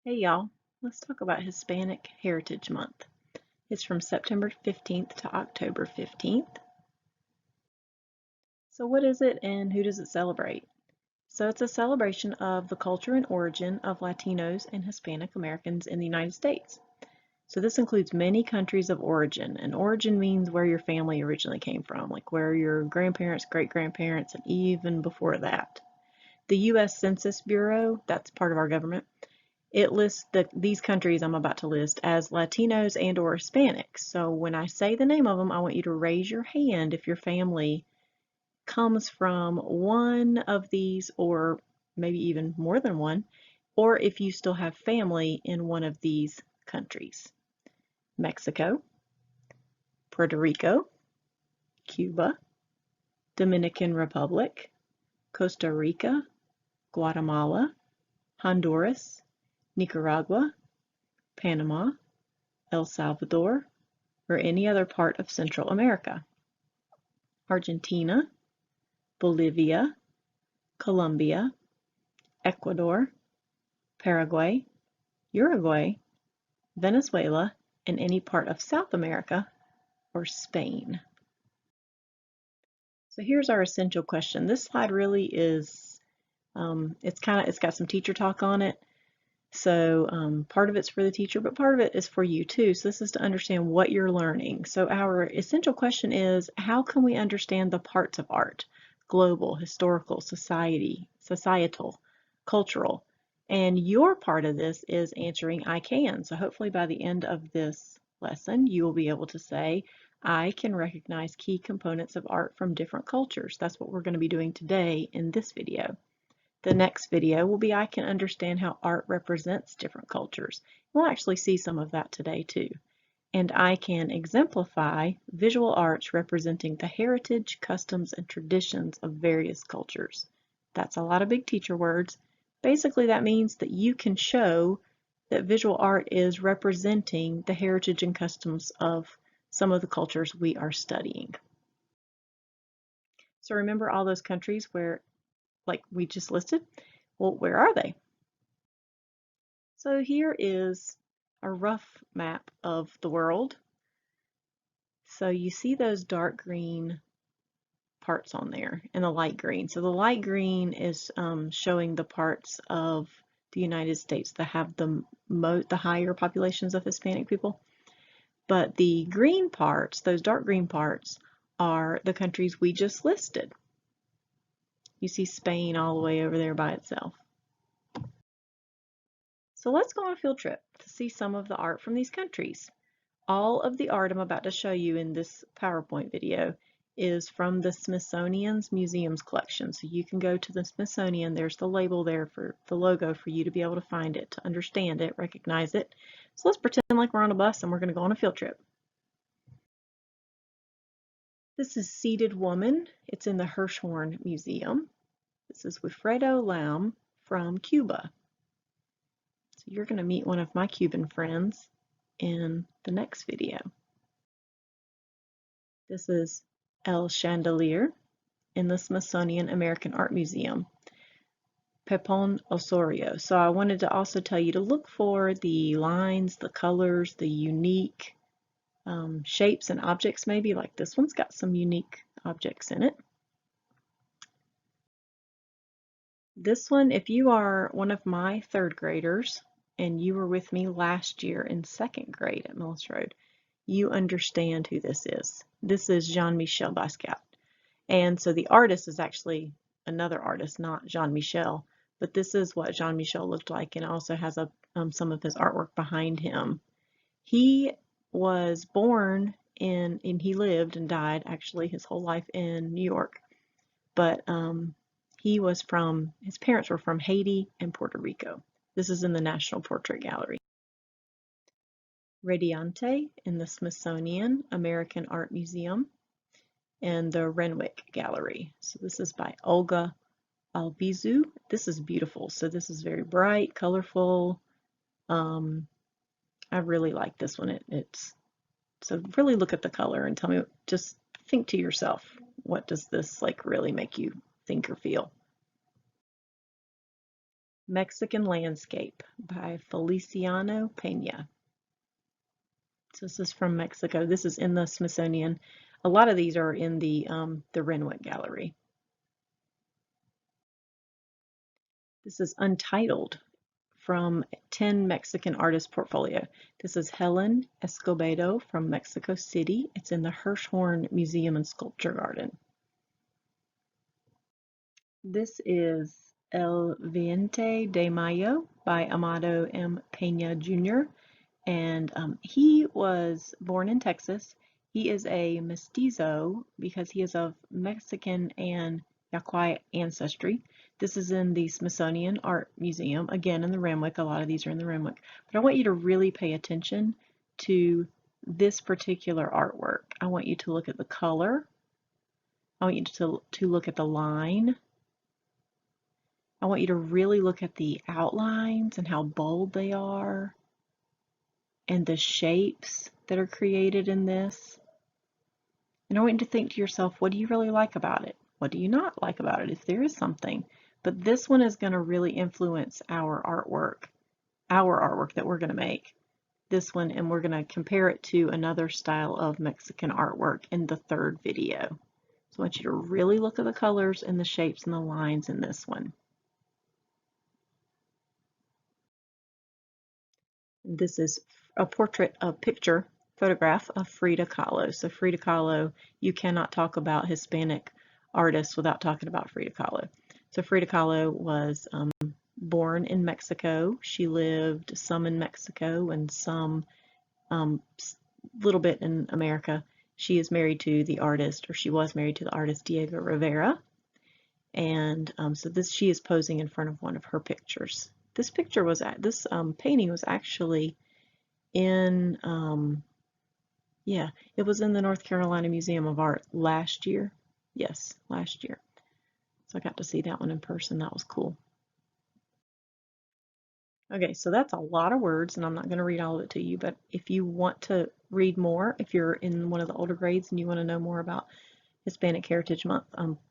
Hey y'all, let's talk about Hispanic Heritage Month. It's from September 15th to October 15th. So what is it and who does it celebrate? So it's a celebration of the culture and origin of Latinos and Hispanic Americans in the United States. So this includes many countries of origin, and origin means where your family originally came from, like where your grandparents, great-grandparents, and even before that. The U.S. Census Bureau, that's part of our government, it lists these countries I'm about to list as Latinos and or Hispanics. So when I say the name of them, I want you to raise your hand if your family comes from one of these or maybe even more than one, or if you still have family in one of these countries. Mexico, Puerto Rico, Cuba, Dominican Republic, Costa Rica, Guatemala, Honduras, Nicaragua, Panama, El Salvador, or any other part of Central America. Argentina, Bolivia, Colombia, Ecuador, Paraguay, Uruguay, Venezuela, and any part of South America, or Spain. So here's our essential question. This slide really is, it's got some teacher talk on it. So part of it's for the teacher, but part of it is for you too. So this is to understand what you're learning. So our essential question is, how can we understand the parts of art? Global, historical, societal, cultural. And your part of this is answering I can. So hopefully by the end of this lesson, you will be able to say, I can recognize key components of art from different cultures. That's what we're going to be doing today in this video. The next video will be I can understand how art represents different cultures. We'll actually see some of that today too. And I can exemplify visual arts representing the heritage, customs, and traditions of various cultures. That's a lot of big teacher words. Basically that means that you can show that visual art is representing the heritage and customs of some of the cultures we are studying. So remember all those countries where, like we just listed? Well, where are they? So here is a rough map of the world. So you see those dark green parts on there and the light green. So the light green is showing the parts of the United States that have the higher populations of Hispanic people. But the green parts, those dark green parts, are the countries we just listed. You see Spain all the way over there by itself. So let's go on a field trip to see some of the art from these countries. All of the art I'm about to show you in this PowerPoint video is from the Smithsonian's Museums collection. So you can go to the Smithsonian, there's the label there for the logo for you to be able to find it, to understand it, recognize it. So let's pretend like we're on a bus and we're going to go on a field trip. This is Seated Woman. It's in the Hirshhorn Museum. This is Wilfredo Lam from Cuba. So you're going to meet one of my Cuban friends in the next video. This is El Chandelier in the Smithsonian American Art Museum. Pepon Osorio. So I wanted to also tell you to look for the lines, the colors, the unique shapes and objects maybe, like this one's got some unique objects in it. This one, if you are one of my third graders and you were with me last year in second grade at Millis Road, you understand who this is. This is Jean-Michel Basquiat. And so the artist is actually another artist, not Jean-Michel, but this is what Jean-Michel looked like, and also has some of his artwork behind him. He was born and he lived and died actually his whole life in New York, but his parents were from Haiti and Puerto Rico. This is in the National Portrait Gallery. Radiante in the Smithsonian American Art Museum and the Renwick Gallery. So this is by Olga Albizu. This is beautiful. So this is very bright, colorful. I really like this one. So really look at the color and tell me, just think to yourself, what does this like really make you think or feel? Mexican Landscape by Feliciano Pena. So this is from Mexico. This is in the Smithsonian. A lot of these are in the Renwick Gallery. This is Untitled from 10 Mexican Artist Portfolio. This is Helen Escobedo from Mexico City. It's in the Hirshhorn Museum and Sculpture Garden. This is El Viente de Mayo by Amado M. Pena Jr. And he was born in Texas. He is a mestizo because he is of Mexican and Yaqui ancestry. This is in the Smithsonian Art Museum, again in the Renwick. A lot of these are in the Renwick. But I want you to really pay attention to this particular artwork. I want you to look at the color. I want you to look at the line. I want you to really look at the outlines and how bold they are and the shapes that are created in this. And I want you to think to yourself, what do you really like about it? What do you not like about it, if there is something? But this one is going to really influence our artwork that we're going to make. This one, and we're going to compare it to another style of Mexican artwork in the third video. So I want you to really look at the colors and the shapes and the lines in this one. This is a picture photograph of Frida Kahlo. So Frida Kahlo, you cannot talk about Hispanic artists without talking about Frida Kahlo. So Frida Kahlo was born in Mexico. She lived some in Mexico and some little bit in America. She is married to the artist, or she was married to the artist Diego Rivera. And so she is posing in front of one of her pictures. This painting was actually in, it was in the North Carolina Museum of Art last year. Yes, last year. So I got to see that one in person. That was cool. Okay, so that's a lot of words, and I'm not going to read all of it to you, but if you want to read more, if you're in one of the older grades and you want to know more about Hispanic Heritage Month,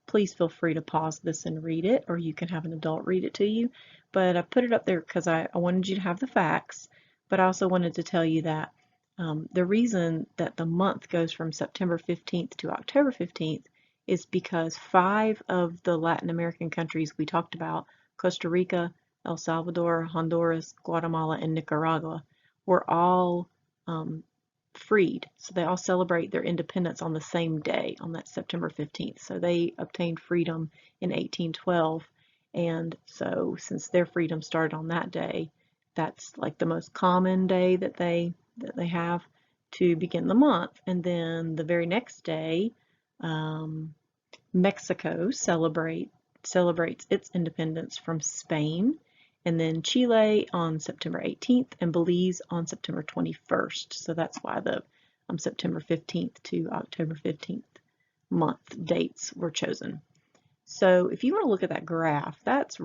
please feel free to pause this and read it, or you can have an adult read it to you. But I put it up there because I wanted you to have the facts, but I also wanted to tell you that the reason that the month goes from September 15th to October 15th is because 5 of the Latin American countries we talked about, Costa Rica, El Salvador, Honduras, Guatemala, and Nicaragua, were all freed. So they all celebrate their independence on the same day, on that September 15th. So they obtained freedom in 1812. And so since their freedom started on that day, that's like the most common day that they have to begin the month. And then the very next day, Mexico celebrates its independence from Spain, and then Chile on September 18th and Belize on September 21st. So that's why the September 15th to October 15th month dates were chosen. So if you want to look at that graph, that's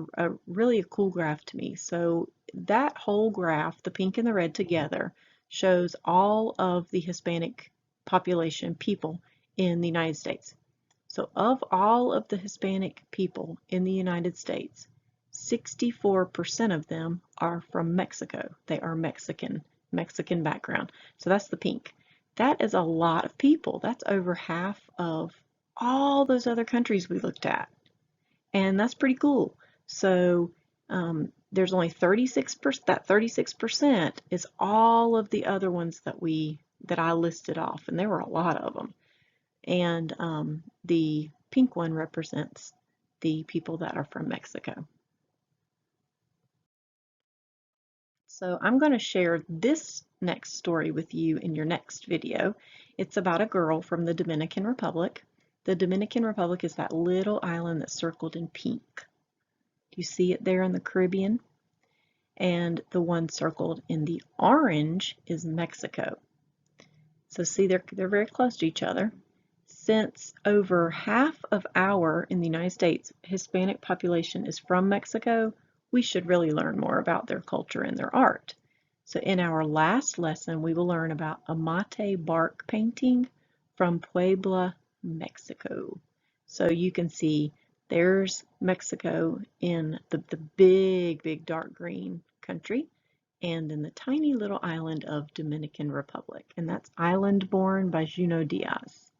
really a cool graph to me. So that whole graph, the pink and the red together, shows all of the Hispanic population people in the United States. So of all of the Hispanic people in the United States, 64% of them are from Mexico. They are Mexican background. So that's the pink. That is a lot of people. That's over half of all those other countries we looked at. And that's pretty cool. So there's only 36%, that 36% is all of the other ones that I listed off, and there were a lot of them. And the pink one represents the people that are from Mexico. So I'm going to share this next story with you in your next video. It's about a girl from the Dominican Republic. The Dominican Republic is that little island that's circled in pink. Do you see it there in the Caribbean? And the one circled in the orange is Mexico. So see, they're very close to each other. Since over half of in the United States, Hispanic population is from Mexico, we should really learn more about their culture and their art. So in our last lesson, we will learn about a mate bark painting from Puebla, Mexico. So you can see There's Mexico in the big, big dark green country, and in the tiny little island of Dominican Republic. And that's Island Born by Junot Diaz.